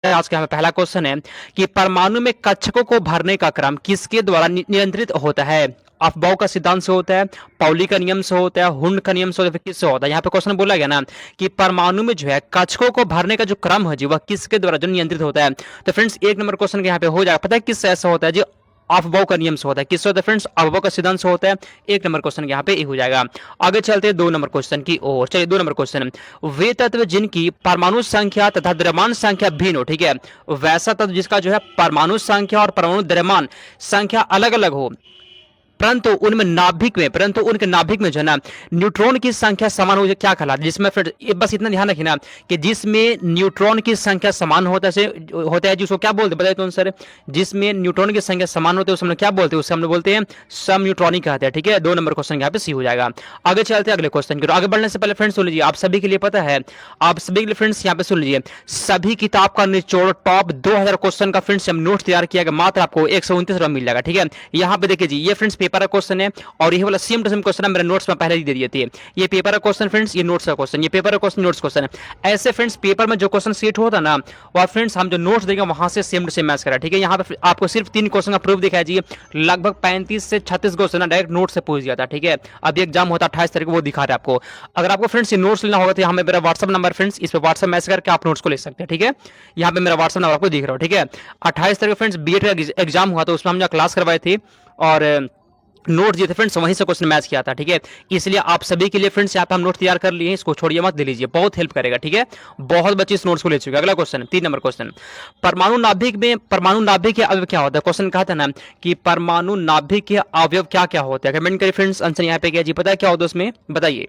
आज का हमें पहला क्वेश्चन है कि परमाणु में कक्षकों को भरने का क्रम किसके द्वारा नियंत्रित होता है। अफबाउ का सिद्धांत से होता है, पाउली का नियम से होता है, हुंड का नियम से होता है, फिर किससे होता है। यहाँ पे क्वेश्चन बोला गया ना कि परमाणु में जो है कक्षकों को भरने का जो क्रम है जी वह किसके द्वारा जो नियंत्रित होता है। तो फ्रेंड्स एक नंबर क्वेश्चन यहाँ पे हो जाएगा, पता है किससे ऐसा होता है जी, अफबाउ का नियम से होता है। किससे होता है फ्रेंड्स, अफबाउ का सिद्धांत से होता है। एक नंबर क्वेश्चन यहाँ पे हो जाएगा। आगे चलते हैं 2 नंबर क्वेश्चन की ओर। चलिए 2 नंबर क्वेश्चन, वे तत्व जिनकी परमाणु संख्या तथा द्रव्यमान संख्या भिन्न हो, ठीक है, वैसा तत्व जिसका जो है परमाणु संख्या और परमाणु द्रव्यमान संख्या अलग अलग हो, परंतु उनके नाभिक में जो है ना न्यूट्रॉन की संख्या समान हो, क्या कहलाता है। जिसमें फिर बस इतना ध्यान रखना कि जिसमें न्यूट्रॉन की संख्या समान होता है जिसको क्या बोलते हैं बताइए तो सर। जिसमें न्यूट्रॉन की संख्या समान होती है उसे हम क्या बोलते हैं, उसे हम बोलते हैं सम न्यूट्रॉनिक कहते हैं। ठीक है, 2 नंबर क्वेश्चन यहाँ पे सी हो जाएगा। आगे चलते हैं अगले क्वेश्चन की। आगे बढ़ने से पहले फ्रेंड्स सुन लीजिए, आप सभी के लिए पता है, आप सभी के लिए फ्रेंड्स यहाँ पे सुन लीजिए, सभी किताब का निचोड़ टॉप 2000 क्वेश्चन का फ्रेंड्स हम नोट तैयार किया गया, मात्र आपको 129 रुपये मिल जाएगा। ठीक है, यहाँ पे देखिए जी, ये फ्रेंड्स पेपर का क्वेश्चन है और ये वाला सेम टू सेम क्वेश्चन है, मेरे नोट्स में पहले ही दे दिए थे। ये पेपर का क्वेश्चन फ्रेंड्स, ये नोट्स का क्वेश्चन, ये पेपर का क्वेश्चन, नोट्स क्वेश्चन है। ऐसे फ्रेंड्स पेपर में जो क्वेश्चन सेट होता है ना, और फ्रेंड्स हम जो नोट्स देंगे वहां से सेम टू सेम मैच करा। ठीक है, यहाँ पे आपको सिर्फ 3 क्वेश्चन का प्रूफ दिखाई जी, लगभग 35 से 36 क्वेश्चन डायरेक्ट नोट से पूछ दिया था। ठीक है, अभी एग्जाम होता है 28 तारीख को, वो दिखा रहा है आपको। अगर आपको फ्रेंड्स ये नोट्स लेना होगा तो यहाँ मेरा व्हाट्सअप नंबर फ्रेंड्स, इस पर व्हाट्सअप मैसेज करके आप नोट्स को ले सकते हैं। ठीक है, यहाँ पे मेरा व्हाट्सअप नंबर आपको दिख रहा हो। ठीक है, 28 तारीख फ्रेंड्स बीएड का एग्जाम हुआ, तो उसमें हम जो क्लास करवाए थे और नोट दिए थे फ्रेंड्स, वहीं से क्वेश्चन मैच किया था। ठीक है, इसलिए आप सभी के लिए फ्रेंड्स यहाँ पे हम नोट तैयार कर लिए हैं, इसको छोड़िए मत, दे लीजिए, बहुत हेल्प करेगा। ठीक है, बहुत बच्चे इस नोट्स को ले चुके हैं। अगला क्वेश्चन 3 नंबर क्वेश्चन, परमाणु नाभिक के अवयव क्या होता है। क्वेश्चन कहा था ना कि परमाणु नाभिक के अवयव क्या क्या होते हैं, कमेंट करिए फ्रेंड्स, आंसर यहाँ पे क्या जी, पता है क्या होता है उसमें, बताइए।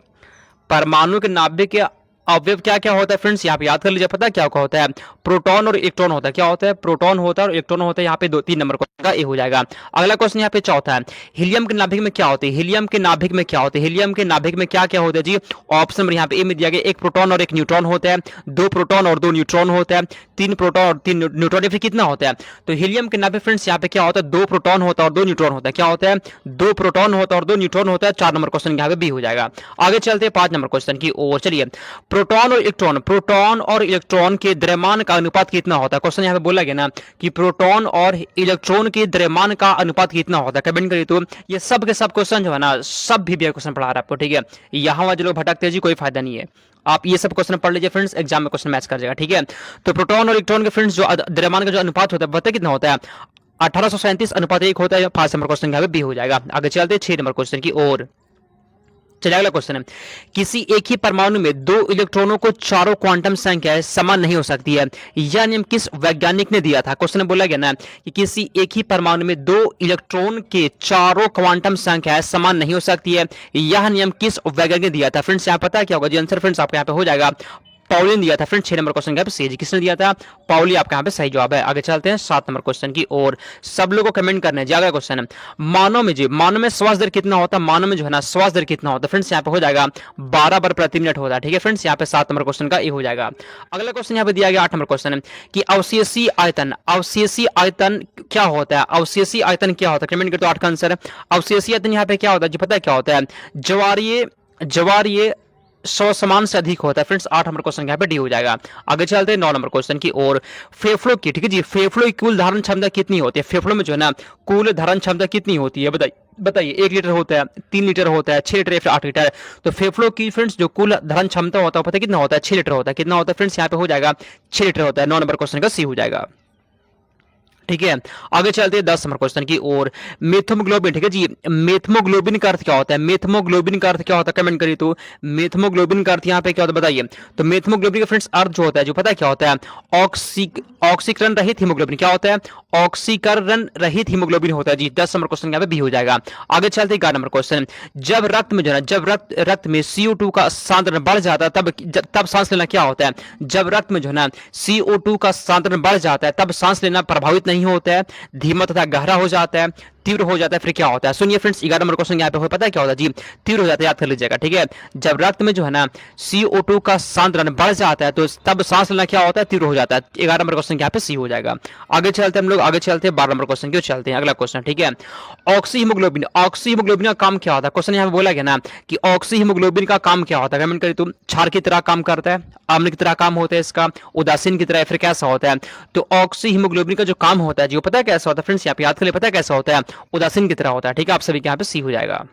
परमाणु के नाभिक के अवयव क्या क्या होता है फ्रेंड्स, यहाँ पे याद कर लीजिए, पता क्या क्या होता है, प्रोटॉन और इलेक्ट्रॉन होता है। क्या होता है, प्रोटॉन होता है और इलेक्ट्रॉन होता है। यहाँ पे 3 नंबर क्वेश्चन का ए हो जाएगा। अगला क्वेश्चन यहाँ पे चौथा है, हीलियम के नाभिक में क्या होते हैं। हीलियम के नाभिक में क्या होते हैं, हीलियम के नाभिक में क्या क्या होता है जी। ऑप्शन नंबर यहाँ पे ए में दिया गया, 1 प्रोटॉन और 1 न्यूट्रॉन होता है, 2 प्रोटॉन और 2 न्यूट्रॉन होता है, 3 प्रोटॉन और 3 न्यूट्रॉन, फिर कितना होता है। तो हीलियम के नाभिक फ्रेंड्स यहाँ पे क्या होता है, 2 प्रोटॉन होता है और 2 न्यूट्रॉन होता है। क्या होता है, 2 प्रोटॉन होता है और 2 न्यूट्रॉन होता है। 4 नंबर क्वेश्चन यहाँ पे बी हो जाएगा। आगे चलते हैं 5 नंबर क्वेश्चन की ओर। चलिए, प्रोटॉन और इलेक्ट्रॉन के द्रव्यमान का अनुपात कितना होता है। क्वेश्चन यहाँ पे बोला गया ना कि प्रोटॉन और इलेक्ट्रॉन के द्रव्यमान का अनुपात कितना होता है, कमेंट करिए। तो ये सब के सब क्वेश्चन जो है ना, सब भी क्वेश्चन पढ़ा रहा है आपको। ठीक है, यहाँ वाले लोग भटकते हैं जी, कोई फायदा नहीं है, आप ये सब क्वेश्चन पढ़ लीजिए फ्रेंड्स, एग्जाम में क्वेश्चन मैच कर जाएगा। ठीक है, तो प्रोटॉन और इलेक्ट्रॉन के फ्रेंड्स जो द्रव्यमान का जो अनुपात होता है पता कितना होता है, 1837:1 होता है। 5 नंबर क्वेश्चन यहाँ पे बी हो जाएगा। आगे चलते 6 नंबर क्वेश्चन की ओर। चलिए अगला क्वेश्चन है, किसी एक ही परमाणु में 2 इलेक्ट्रॉनों को चारों क्वांटम संख्याएं समान नहीं हो सकती है, यह नियम किस वैज्ञानिक ने दिया था। क्वेश्चन में बोला गया ना कि किसी एक ही परमाणु में 2 इलेक्ट्रॉन के चारों क्वांटम संख्याएं समान नहीं हो सकती है, यह नियम किस वैज्ञानिक ने दिया था। फ्रेंड्स यहाँ पता है क्या होगा जी, आंसर फ्रेंड्स आपको यहाँ पे हो जाएगा, पाउली ने दिया था। फ्रेंड 6 नंबर क्वेश्चन का सही, किसने दिया था, पाउली, आपका यहाँ पे सही जवाब है। आगे चलते हैं 7 नंबर क्वेश्चन की ओर। सब लोगों को कमेंट करना है। अगला क्वेश्चन है, मानव में श्वास दर कितना होता है, मानव में जो है ना श्वास दर कितना होता है। फ्रेंड्स यहाँ पे हो जाएगा 12 बार प्रति मिनट होता है। ठीक है फ्रेंड्स, यहाँ पे 7 नंबर क्वेश्चन का ये हो जाएगा। अगला क्वेश्चन यहाँ पे दिया गया 8 नंबर क्वेश्चन है कि अवशेषी आयतन क्या होता है। अवशेषी आयतन क्या होता है, कमेंट करते हो। 8 का आंसर है अवशेषी आयतन, यहाँ पे क्या होता है जी, पता है क्या होता है, ज्वारीय 100 समान से अधिक होता है। फ्रेंड्स 8 नंबर क्वेश्चन यहाँ पे डी हो जाएगा। आगे चलते हैं 9 नंबर क्वेश्चन की ओर। फेफड़ों की, ठीक है जी, फेफड़ों की कुल धारण क्षमता कितनी होती है। फेफड़ों में जो है ना कुल धारण क्षमता कितनी होती है, बताइए। 1 लीटर होता है, 3 लीटर होता है, 6 लीटर या फिर 8 लीटर। तो फेफड़ों की फ्रेंड्स जो कुल धारण क्षमता होता है पता है कितना होता है, 6 लीटर होता है। कितना होता है फ्रेंड्स, यहाँ पे हो जाएगा 6 लीटर होता है। 9 नंबर क्वेश्चन का सी हो जाएगा। ठीक है, आगे चलते हैं 10 नंबर क्वेश्चन की ओर। मेथमोग्लोबिन, ठीक है जी, मेथमोग्लोबिन का अर्थ क्या होता है, मेथमोग्लोबिन का अर्थ क्या होता है, कमेंट करिए। तो मेथमोग्लोबिन का अर्थ यहाँ पे क्या होता है बताइए। तो मेथमोग्लोबिन का फ्रेंड्स अर्थ जो होता है, जो पता है क्या होता है, ऑक्सीकरण रहित हीमोग्लोबिन। क्या होता है, ऑक्सीकरण रहित हीमोग्लोबिन होता है जी। 10 नंबर क्वेश्चन यहाँ पे भी हो जाएगा। आगे चलते 11 नंबर क्वेश्चन, जब रक्त में जो है, जब रक्त में CO2 का सांद्रण बढ़ जाता है तब सांस लेना क्या होता है। जब रक्त में जो है ना CO2 का सांद्रण बढ़ जाता है तब सांस लेना प्रभावित नहीं नहीं होता है, धीमा तथा गहरा हो जाता है, तीव्र हो जाता है, फिर क्या होता है? सुनिए फ्रेंड्स, 11 नंबर क्वेश्चन यहाँ पे पता है क्या होता है जी? तीव्र हो जाता है, याद कर लीजिएगा, ठीक है। जब रक्त में जो है ना CO2 का सांद्रण बढ़ जाता है तो तब सांस लेना क्या होता है? तीव्र हो जाता है। 11 नंबर क्वेश्चन यहाँ पे सी हो जाएगा। आगे चलते हैं हम लोग, आगे चलते हैं 12 नंबर क्वेश्चन क्यों चलते हैं, अगला क्वेश्चन, ठीक है। ऑक्सी हीमोग्लोबिन, ऑक्सी हीमोग्लोबिन का काम क्या होता है? क्वेश्चन यहाँ पे बोला गया ना कि ऑक्सी हीमोग्लोबिन का काम क्या होता है? कमेंट करिए, तुम क्षार की तरह काम करता है, अम्ल की तरह काम होता है इसका, उदासीन की तरह, फिर कैसा होता है? तो ऑक्सी हीमोग्लोबिन का जो काम होता है जी, वो पता है कैसा होता है फ्रेंड्स? यहाँ पे याद कर लिए, पता है कैसा होता है? उदासीन की तरह होता है, ठीक है। आप सभी के यहाँ पे सी हो जाएगा।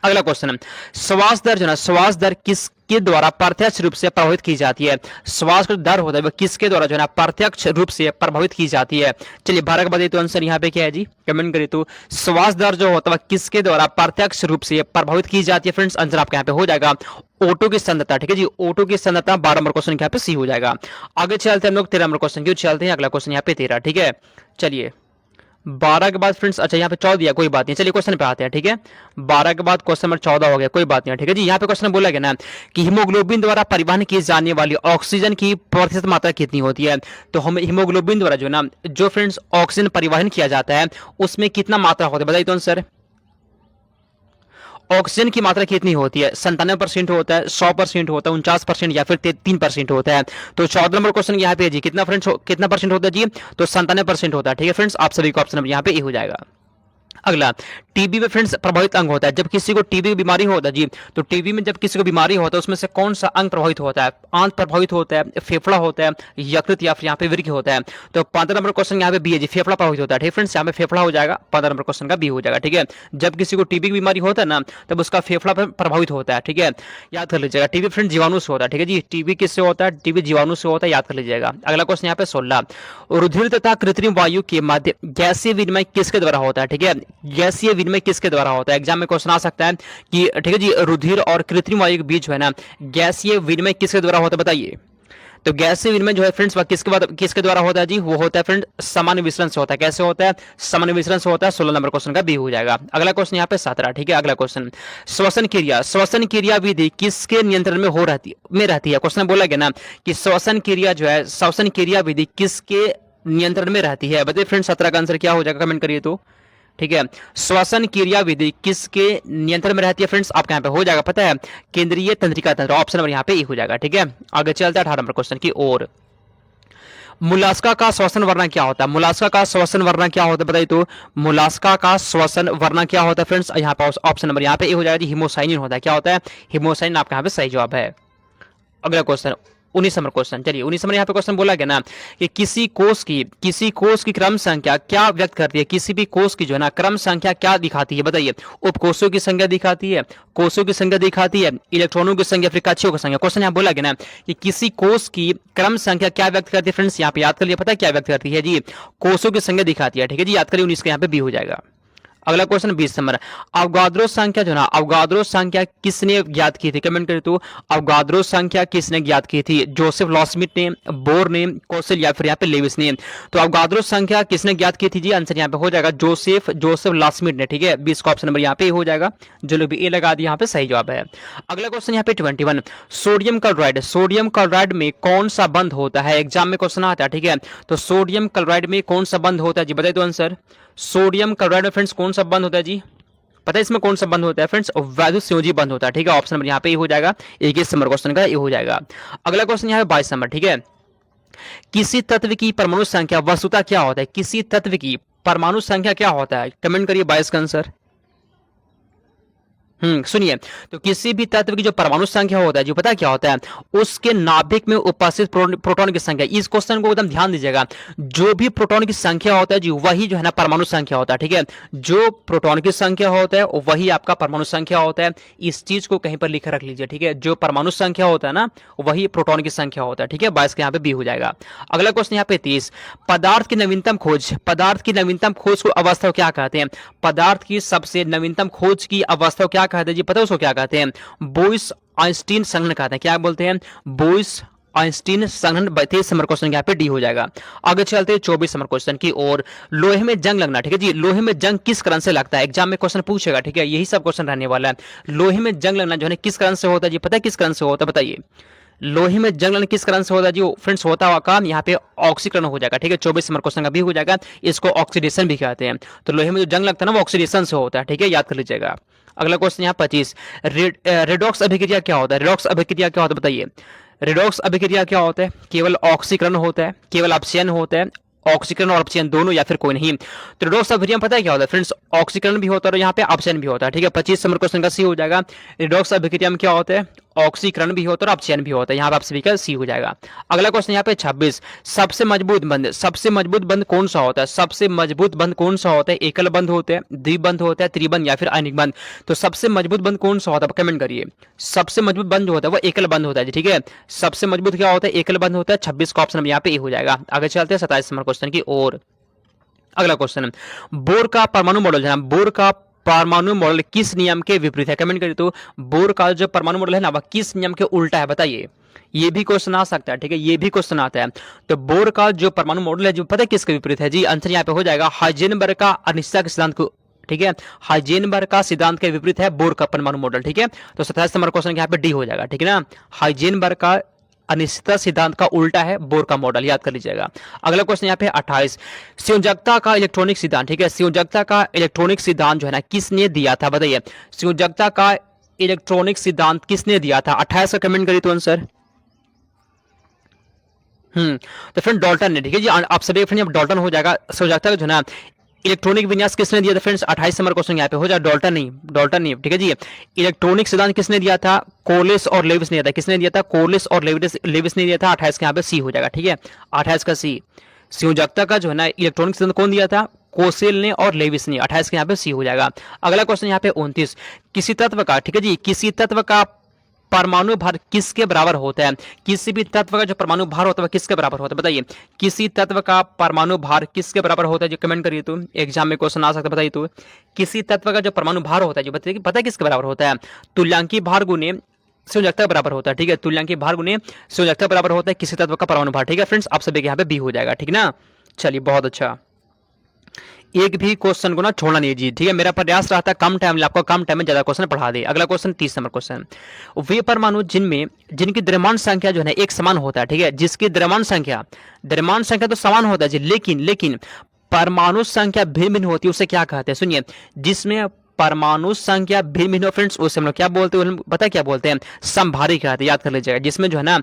अगला क्वेश्चन है, श्वास दर जो है, श्वास दर किसके द्वारा प्रत्यक्ष रूप से प्रभावित की जाती है? श्वास का दर होता है वह किसके द्वारा जो है ना प्रत्यक्ष रूप से प्रभावित की जाती है? चलिए 12 के बाद तो आंसर यहाँ पे क्या है जी, कमेंट करिए। तो श्वास दर जो होता है वह किसके द्वारा प्रत्यक्ष रूप से प्रभावित की जाती है फ्रेंड्स? आंसर आपके यहाँ पे हो जाएगा O2 की सांद्रता, ठीक है जी। O2 की सांद्रता 12 नंबर क्वेश्चन यहाँ पे सी हो जाएगा। आगे चलते हैं हम लोग 13 नंबर क्वेश्चन क्यों चलते हैं, अगला क्वेश्चन यहाँ पे 13, ठीक है। चलिए 12 के बाद फ्रेंड्स, अच्छा यहाँ पे 14 दिया, कोई बात नहीं, चलिए क्वेश्चन पे आते हैं, ठीक है। 12 के बाद क्वेश्चन नंबर 14 हो गया, कोई बात नहीं, ठीक है जी। यहाँ पे क्वेश्चन बोला गया ना कि हीमोग्लोबिन द्वारा परिवहन की जाने वाली ऑक्सीजन की प्रतिशत मात्रा कितनी होती है? तो हम हीमोग्लोबिन द्वारा जो ना जो फ्रेंड्स ऑक्सीजन परिवहन किया जाता है उसमें कितना मात्रा होता है बताइए तो आंसर। ऑक्सीजन की मात्रा कितनी होती है? 97% होता है, 100% होता है, 49% या फिर 3% होता है। तो 14 नंबर क्वेश्चन यहाँ पे जी कितना फ्रेंड्स, कितना परसेंट होता है जी? तो 97% होता है, ठीक है फ्रेंड्स। आप सभी को ऑप्शन नंबर यहाँ पे ए हो जाएगा। अगला, टीबी में फ्रेंड्स प्रभावित अंग होता है, जब किसी को टीबी की बीमारी होता है जी, तो टीबी में जब किसी को बीमारी होता है उसमें से कौन सा अंग प्रभावित होता है? आंत प्रभावित होता है, फेफड़ा होता है, यकृत या फिर यहाँ पे वृक्क होता है? तो 15 नंबर क्वेश्चन यहाँ पे बी है जी, फेफड़ा प्रभावित होता है, ठीक है फ्रेंड्स। यहाँ पे फेफड़ा हो जाएगा, 15 नंबर क्वेश्चन का बी हो जाएगा, ठीक है। जब किसी को टीबी की बीमारी होता है ना तब उसका फेफड़ा प्रभावित होता है, ठीक है, याद कर लीजिएगा। टीबी फ्रेंड जीवाणु से होता है, ठीक है जी। टीबी किससे होता है? टीबी जीवाणु से होता है, याद कर लीजिएगा। अगला क्वेश्चन यहाँ पे 16, रुधिर तथा कृत्रिम वायु के मध्य गैसीय विनिमय किसके द्वारा होता है? ठीक है, गैसीय विनिमय किसके द्वारा होता है? एग्जाम में क्वेश्चन आ सकता है कि ठीक है जी, रुधिर और कृत्रिम वायु के बीच जो है ना गैसीय विनिमय किसके द्वारा होता है बताइए। तो गैसीय विनिमय जो है फ्रेंड्स वह किसके द्वारा होता है जी? वो होता है फ्रेंड सामान्य विसरण से होता है। कैसे होता है? सामान्य विसरण से होता है। 16 नंबर क्वेश्चन का बी हो जाएगा। अगला क्वेश्चन यहाँ पे 17, ठीक है। अगला क्वेश्चन, श्वसन क्रिया विधि किसके नियंत्रण में रहती है? क्वेश्चन बोला गया ना कि श्वसन क्रिया जो है, श्वसन क्रिया विधि किसके नियंत्रण में रहती है? बताइए फ्रेंड 17 का आंसर क्या हो जाएगा, कमेंट करिए तो, ठीक है। श्वसन क्रिया विधि किसके नियंत्रण में रहती है फ्रेंड्स? आपके यहाँ पे हो जाएगा, पता है, केंद्रीय तंत्रिका तंत्र। ऑप्शन नंबर यहाँ पे ए हो जाएगा, ठीक है। आगे चलते हैं 18 नंबर क्वेश्चन की ओर। मुलास्का का श्वसन वर्ण क्या होता है? मुलास्का का श्वसन वर्ण क्या होता है बताइए तो। मुलास्का का श्वसन वर्ण क्या होता है फ्रेंड्स? यहाँ पे ऑप्शन नंबर यहाँ पे ए हो जाएगा जी, हिमोसाइनिन होता है। क्या होता है? हिमोसाइनिन। आपका यहाँ पे सही जवाब है। अगला क्वेश्चन 19 नंबर क्वेश्चन, चलिए 19 नंबर यहाँ पे क्वेश्चन बोला गया ना कि किसी कोष की क्रम संख्या क्या व्यक्त करती है? किसी भी कोष की जो है ना क्रम संख्या क्या दिखाती है बताइए। उपकोषों की संख्या दिखाती है, कोषों की संख्या दिखाती है, इलेक्ट्रॉनों की संख्या, फिर कक्षीयों की संख्या। क्वेश्चन यहाँ बोला गया ना कि किसी कोष की क्रम संख्या क्या व्यक्त करती है फ्रेंड्स? यहाँ पे याद कर लिया, पता है क्या व्यक्त करती है जी? कोषों की संख्या दिखाती है, ठीक है जी। याद करिए 19 का यहाँ पे बी हो जाएगा। अगला क्वेश्चन 20 नंबर, अवगाद्रो संख्या जो ना, अवगाद्रो संख्या किसने ज्ञात की थी? कमेंट करें तो, अवगाद्रो संख्या किसने ज्ञात की थी? जोसेफ लॉस्मिट ने, बोर ने, कौशल या फिर यहाँ पे लेविस ने? तो अवगाद्रो संख्या किसने ज्ञात की थी जी? आंसर यहाँ पे हो जाएगा जोसेफ लॉस्मिट ने, ठीक है। 20 का ऑप्शन नंबर यहाँ पे हो जाएगा, जो लोग भी ए लगा दिया यहाँ पे सही जवाब है। अगला क्वेश्चन यहाँ पे 21, सोडियम क्लोराइड में कौन सा बंध होता है? एग्जाम में क्वेश्चन आता है, ठीक है। तो सोडियम क्लोराइड में कौन सा बंध होता है जी, बताइए तो आंसर। सोडियम क्लोराइड में फ्रेंड्स कौन सा बंध होता है जी? पता है इसमें कौन सा बंध होता है फ्रेंड्स? वैद्युत संयोजी बंध होता है, ठीक है। ऑप्शन नंबर यहाँ पे हो जाएगा, 21 नंबर क्वेश्चन का ये हो जाएगा। अगला क्वेश्चन यहाँ पे 22 नंबर, ठीक है। किसी तत्व की परमाणु संख्या वस्तुतः क्या होता है? किसी तत्व की परमाणु संख्या क्या होता है? कमेंट करिए 22 का आंसर। सुनिए, तो किसी भी तत्व की जो परमाणु संख्या होता है जो पता है क्या होता है? उसके नाभिक में उपस्थित प्रोटॉन की संख्या। इस क्वेश्चन को एकदम ध्यान दीजिएगा, जो भी प्रोटॉन की संख्या होता है जी वही जो है ना परमाणु संख्या होता है, ठीक है। जो प्रोटॉन की संख्या होता है वही आपका परमाणु संख्या होता है। इस चीज को कहीं पर लिख रख लीजिए, ठीक है। जो परमाणु संख्या होता है ना वही प्रोटॉन की संख्या होता है, ठीक है। 22 के यहाँ पे बी हो जाएगा। अगला क्वेश्चन यहाँ पे 30, पदार्थ की नवीनतम खोज को अवस्था क्या कहते हैं? पदार्थ की सबसे नवीनतम खोज की अवस्था क्या कहते हैं जी? पता है उसको क्या कहते हैं? बोइस आइंस्टीन संघनन कहते हैं। क्या बोलते हैं? बोइस आइंस्टीन संघनन। 23 नंबर क्वेश्चन यहाँ पे डी हो जाएगा। आगे चलते हैं 24 नंबर क्वेश्चन की ओर। लोहे में जंग लगना, ठीक है जी। लोहे में जंग किस कारण से लगता है? एग्जाम में क्वेश्चन पूछेगा, ठीक है। यही सब क्वेश्चन रहने वाला है। लोहे में जंग लगना जो है किस कारण से होता है जी? पता है किस कारण से होता है बताइए? लोहे में जंग लगना किस कारण से होता है जी फ्रेंड्स, होता हुआ काम यहाँ पे ऑक्सीकरण हो जाएगा, ठीक है। 24 नंबर क्वेश्चन का भी हो जाएगा, इसको ऑक्सीडेशन भी कहते हैं। तो लोहे में जो जंग लगता है ना वो ऑक्सीडेशन से होता है, ठीक है, याद कर लीजिएगा। अगला क्वेश्चन यहाँ 25, रेडॉक्स अभिक्रिया क्या होता है? रेडॉक्स अभिक्रिया क्या होता है बताइए। रेडॉक्स अभिक्रिया क्या होता है? केवल ऑक्सीकरण होता है, केवल अपचयन होता है, ऑक्सीकरण और अपचयन दोनों या फिर कोई नहीं। तो रेडॉक्स अभिक्रिया में पता है क्या होता है फ्रेंड्स, ऑक्सीकरण भी होता है और यहाँ पे अपचयन भी होता है, ठीक है। 25 नंबर क्वेश्चन का सी हो जाएगा। रेडॉक्स अभिक्रिया में क्या होता है? ऑक्सीकरण भी होता है और अपचयन भी होता है, यहाँ पे आप सभी का सी हो जाएगा। अगला क्वेश्चन यहाँ पे 26, सबसे मजबूत बंध, सबसे मजबूत बंध कौन सा होता है? सबसे मजबूत बंध कौन सा होता है? एकल बंध होते हैं, द्विबंध होता है, त्रिबंध या फिर अनिक बंध। तो सबसे मजबूत बंध कौन सा होता है कमेंट करिए। सबसे मजबूत बंध जो होता है वो एकल बंध होता है, ठीक है। सबसे मजबूत क्या होता है? एकल बंध होता है। 26 का ऑप्शन यहाँ पे ए हो जाएगा। आगे चलते हैं 27 नंबर क्वेश्चन की ओर। अगला क्वेश्चन, बोर का परमाणु मॉडल है, बोर का परमाणु मॉडल किस नियम के विपरीत है? कमेंट करिए। तो बोर का जो परमाणु मॉडल है ना वह किस नियम के उल्टा है बताइए। ये भी क्वेश्चन आ सकता है, ठीक है, ये भी क्वेश्चन आता है। तो बोर का जो परमाणु मॉडल है जो पता है किसके विपरीत है जी? आंसर यहाँ पे हो जाएगा हाइजेनबर्ग का अनिश्चितता के सिद्धांत को, ठीक है। हाइजेनबर्ग का सिद्धांत के विपरीत है बोर का परमाणु मॉडल, ठीक है। तो 27 नंबर क्वेश्चन यहाँ पे डी हो जाएगा, ठीक है ना। हाइजेनबर्ग का अनिश्चितता सिद्धांत का उल्टा है बोर का मॉडल, याद कर लीजिएगा। अगला क्वेश्चन यहाँ पे 28, संयोजकता का इलेक्ट्रॉनिक सिद्धांत, ठीक है। संयोजकता का इलेक्ट्रॉनिक सिद्धांत जो है ना किसने दिया था बताइए। संयोजकता का इलेक्ट्रॉनिक सिद्धांत किसने दिया था? 28 का कमेंट करिए तो आंसर। तो फ्रेंड डॉल्टन ने, ठीक है जी। आप सभी फ्रेंड डॉल्टन हो जाएगा। संयोजकता का जो है ना इलेक्ट्रॉनिक विन्यास किसने दिया था फ्रेंड्स? 28 नंबर क्वेश्चन यहाँ पे हो जाए डॉल्टन नहीं, डॉल्टन नहीं, ठीक है जी। इलेक्ट्रॉनिक सिद्धांत किसने दिया था? कोलिस और लेविस ने दिया था। किसने दिया था? कोलिस और लेविस ने दिया था। 28 का यहाँ पे सी हो जाएगा, ठीक है। 28 का सी। संयोजकता का जो है ना इलेक्ट्रॉनिक सिद्धांत कौन दिया था? कोसेल ने और लेविस ने। 28 का यहाँ पे सी हो जाएगा। अगला क्वेश्चन यहाँ पे 29, किसी तत्व का, ठीक है जी, किसी तत्व का परमाणु भार किसके बराबर होता है? किसी भी तत्व का जो परमाणु भार होता है किसके बराबर होता है बताइए। किसी तत्व का परमाणु भार किसके बराबर होता है जो कमेंट करिए तो। एग्जाम में क्वेश्चन आ सकता है बताइए तो। किसी तत्व का जो परमाणु भार होता है जो बताइए, पता है किसके बराबर होता है? तुल्यांकी भार गुने संयोजकता बराबर होता है, ठीक है। तुल्यांकी भार गुने संयोजकता बराबर होता है किसी तत्व का परमाणु भार, ठीक है फ्रेंड्स। आप सभी के यहाँ पे बी हो जाएगा, ठीक ना। चलिए बहुत अच्छा, एक भी क्वेश्चन को ना छोड़ना नहीं जी, ठीक है। मेरा प्रयास रहता है कम टाइम में आपको कम टाइम में ज्यादा क्वेश्चन पढ़ा दे। अगला क्वेश्चन 30 नंबर क्वेश्चन, वे परमाणु जिनमें जिनकी द्रव्यमान संख्या जो है ना एक समान होता है, ठीक है। जिसकी द्रव्यमान संख्या तो समान होता है जी, लेकिन परमाणु संख्या भिन्न भिन्न होती है उसे क्या कहते हैं? सुनिए, जिसमें परमाणु संख्या भिन्न भिन्न फ्रेंड्स उसे हम लोग क्या बोलते हैं? पता क्या बोलते हैं? समभारी कहते हैं, याद कर लीजिएगा। जिसमें जो है ना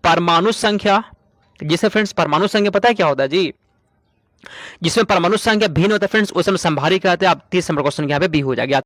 परमाणु संख्या, जिसमें फ्रेंड्स परमाणु संख्या पता है क्या होता है जी? जिसमें परमाणु संख्या भिन्न होता है फ्रेंड्स उसे हम समभारी कहते हैं। आप 30 नंबर क्वेश्चन यहाँ पे बी हो जाएगा।